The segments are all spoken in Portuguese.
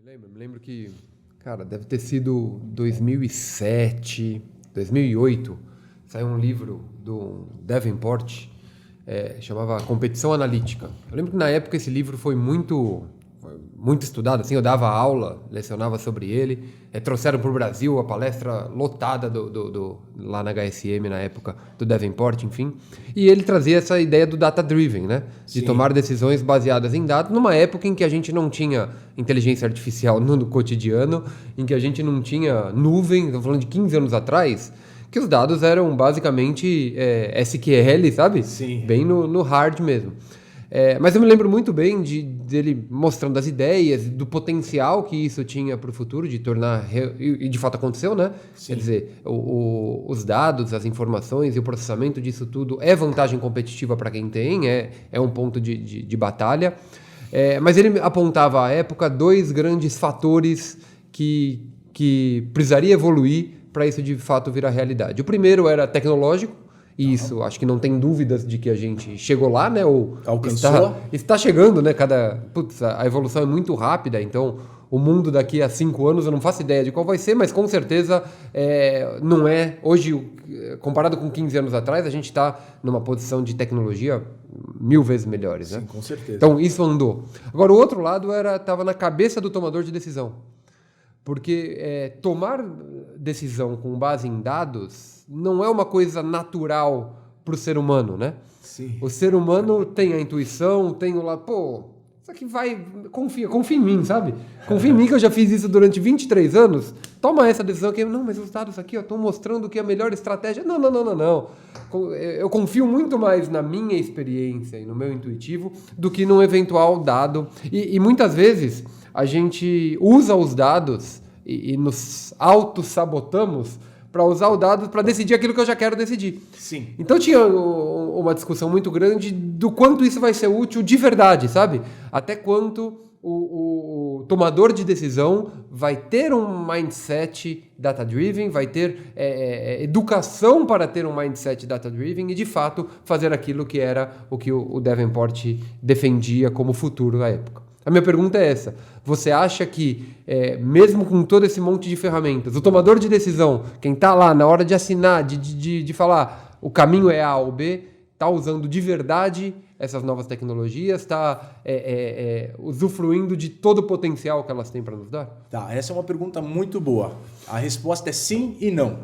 Me lembro que, cara, deve ter sido 2007, 2008, saiu um livro do Davenport, chamava Competição Analítica. Eu lembro que na época esse livro foi muito estudado, assim, eu dava aula, lecionava sobre ele, trouxeram para o Brasil a palestra lotada lá na HSM na época, do Davenport, enfim, e ele trazia essa ideia do data-driven, né? De tomar decisões baseadas em dados, numa época em que a gente não tinha inteligência artificial no cotidiano, em que a gente não tinha nuvem, estamos falando de 15 anos atrás, que os dados eram basicamente SQL, sabe? Sim. Bem no hard mesmo. Mas eu me lembro muito bem dele mostrando as ideias, do potencial que isso tinha para o futuro, de tornar... E de fato aconteceu, né? Sim. Quer dizer, os dados, as informações e o processamento disso tudo é vantagem competitiva para quem tem, é um ponto de batalha. Mas ele apontava à época dois grandes fatores que precisaria evoluir para isso de fato virar realidade. O primeiro era tecnológico, e isso, acho que não tem dúvidas de que a gente chegou lá, né? Ou alcançou. Está chegando, né? A evolução é muito rápida, então o mundo daqui a 5 anos eu não faço ideia de qual vai ser, mas com certeza não é. Hoje, comparado com 15 anos atrás, a gente está numa posição de tecnologia 1000 vezes melhores, né? Sim, com certeza. Então isso andou. Agora, o outro lado estava na cabeça do tomador de decisão. Porque tomar decisão com base em dados não é uma coisa natural para o ser humano, né? Sim. O ser humano tem a intuição, tem o lado, isso aqui confia em mim, sabe? Confia em mim que eu já fiz isso durante 23 anos, toma essa decisão aqui. Não, mas os dados aqui estão mostrando que é a melhor estratégia. Não. Eu confio muito mais na minha experiência e no meu intuitivo do que num eventual dado. E muitas vezes a gente usa os dados e nos auto-sabotamos para usar o dado para decidir aquilo que eu já quero decidir. Sim. Então tinha uma discussão muito grande do quanto isso vai ser útil de verdade, sabe? Até quanto o tomador de decisão vai ter um mindset data-driven, vai ter educação para ter um mindset data-driven e, de fato, fazer aquilo que era o que o Davenport defendia como futuro na época. A minha pergunta é essa. Você acha que, mesmo com todo esse monte de ferramentas, o tomador de decisão, quem está lá na hora de assinar, de falar o caminho é A ou B, está usando de verdade essas novas tecnologias, está usufruindo de todo o potencial que elas têm para nos dar? Tá, essa é uma pergunta muito boa. A resposta é sim e não.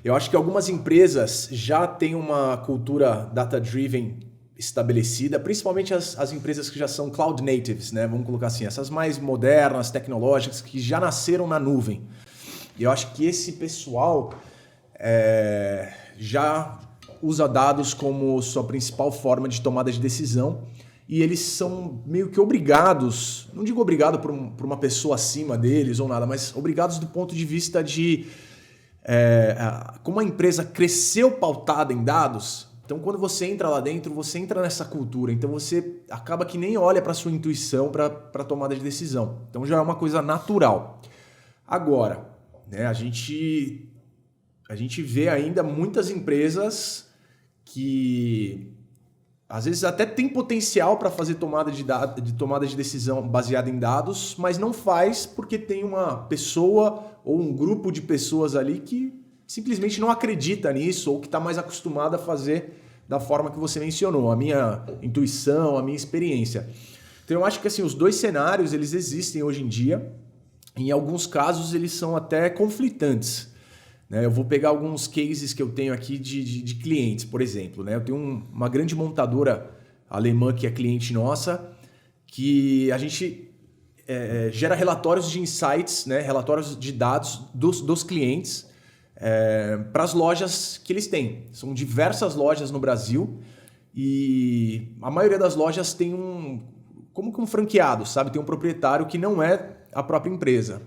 Eu acho que algumas empresas já têm uma cultura data-driven estabelecida, principalmente as empresas que já são cloud natives, né? Vamos colocar assim, essas mais modernas, tecnológicas, que já nasceram na nuvem. E eu acho que esse pessoal já usa dados como sua principal forma de tomada de decisão e eles são meio que obrigados, não digo obrigado por uma pessoa acima deles ou nada, mas obrigados do ponto de vista de como a empresa cresceu pautada em dados. Então, quando você entra lá dentro, você entra nessa cultura. Então, você acaba que nem olha para a sua intuição para tomada de decisão. Então, já é uma coisa natural. Agora, né, a gente vê ainda muitas empresas que, às vezes, até tem potencial para fazer tomada de decisão baseada em dados, mas não faz porque tem uma pessoa ou um grupo de pessoas ali que simplesmente não acredita nisso ou que está mais acostumado a fazer da forma que você mencionou, a minha intuição, a minha experiência. Então eu acho que assim, os dois cenários eles existem hoje em dia. Em alguns casos eles são até conflitantes. Né? Eu vou pegar alguns cases que eu tenho aqui de clientes, por exemplo. Né? Eu tenho uma grande montadora alemã que é cliente nossa, que a gente gera relatórios de insights, né? Relatórios de dados dos clientes para as lojas que eles têm. São diversas lojas no Brasil e a maioria das lojas tem como que um franqueado, sabe? Tem um proprietário que não é a própria empresa.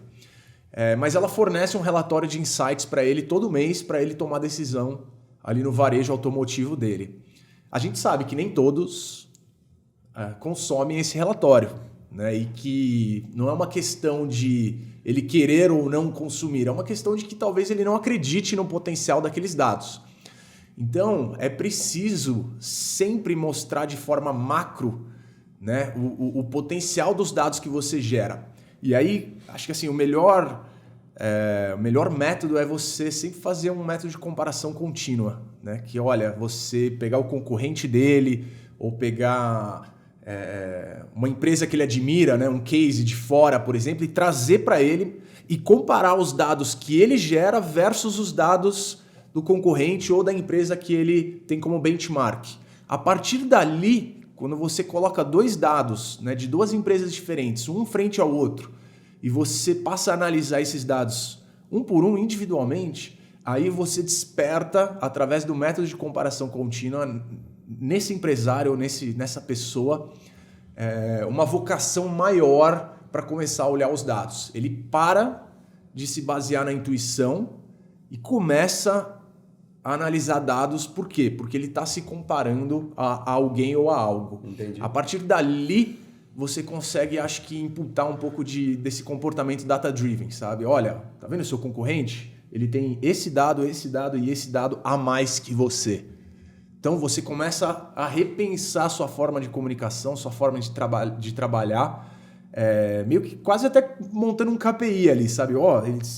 Mas ela fornece um relatório de insights para ele todo mês para ele tomar decisão ali no varejo automotivo dele. A gente sabe que nem todos consomem esse relatório, né? E que não é uma questão de ele querer ou não consumir, é uma questão de que talvez ele não acredite no potencial daqueles dados. Então, é preciso sempre mostrar de forma macro, né, o potencial dos dados que você gera. E aí, acho que assim, o melhor método é você sempre fazer um método de comparação contínua, né? Que, olha, você pegar o concorrente dele ou pegar uma empresa que ele admira, né? Um case de fora, por exemplo, e trazer para ele e comparar os dados que ele gera versus os dados do concorrente ou da empresa que ele tem como benchmark. A partir dali, quando você coloca dois dados, né, de duas empresas diferentes, um frente ao outro, e você passa a analisar esses dados um por um individualmente, aí você desperta, através do método de comparação contínua, nesse empresário ou nessa pessoa, uma vocação maior para começar a olhar os dados. Ele para de se basear na intuição e começa a analisar dados. Por quê? Porque ele está se comparando a alguém ou a algo. Entendi. A partir dali, você consegue, acho que, imputar um pouco desse comportamento data-driven, sabe? Olha, tá vendo o seu concorrente? Ele tem esse dado e esse dado a mais que você. Então, você começa a repensar sua forma de comunicação, sua forma de trabalhar, meio que quase até montando um KPI ali, sabe?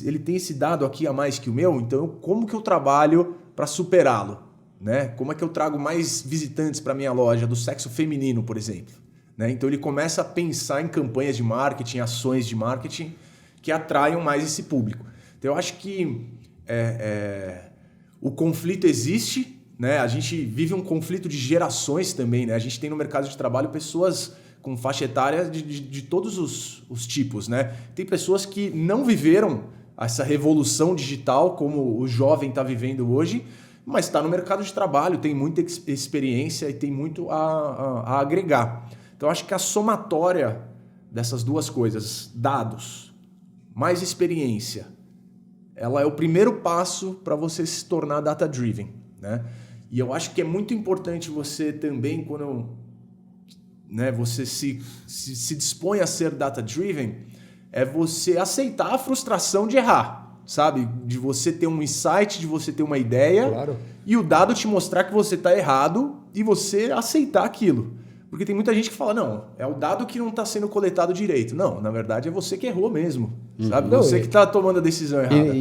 Ele tem esse dado aqui a mais que o meu, então como que eu trabalho para superá-lo? Né? Como é que eu trago mais visitantes para minha loja do sexo feminino, por exemplo? Né? Então ele começa a pensar em campanhas de marketing, ações de marketing que atraiam mais esse público. Então eu acho que o conflito existe, né? A gente vive um conflito de gerações também, né? A gente tem no mercado de trabalho pessoas com faixa etária de todos os tipos, né? Tem pessoas que não viveram essa revolução digital como o jovem está vivendo hoje, mas está no mercado de trabalho, tem muita experiência e tem muito a agregar. Então, acho que a somatória dessas duas coisas, dados mais experiência, ela é o primeiro passo para você se tornar data-driven, né? E eu acho que é muito importante você também, quando você se dispõe a ser data-driven, é você aceitar a frustração de errar, sabe? De você ter um insight, de você ter uma ideia, claro, e o dado te mostrar que você está errado e você aceitar aquilo. Porque tem muita gente que fala, não, é o dado que não está sendo coletado direito. Não, na verdade é você que errou mesmo, sabe? Você que está tomando a decisão errada.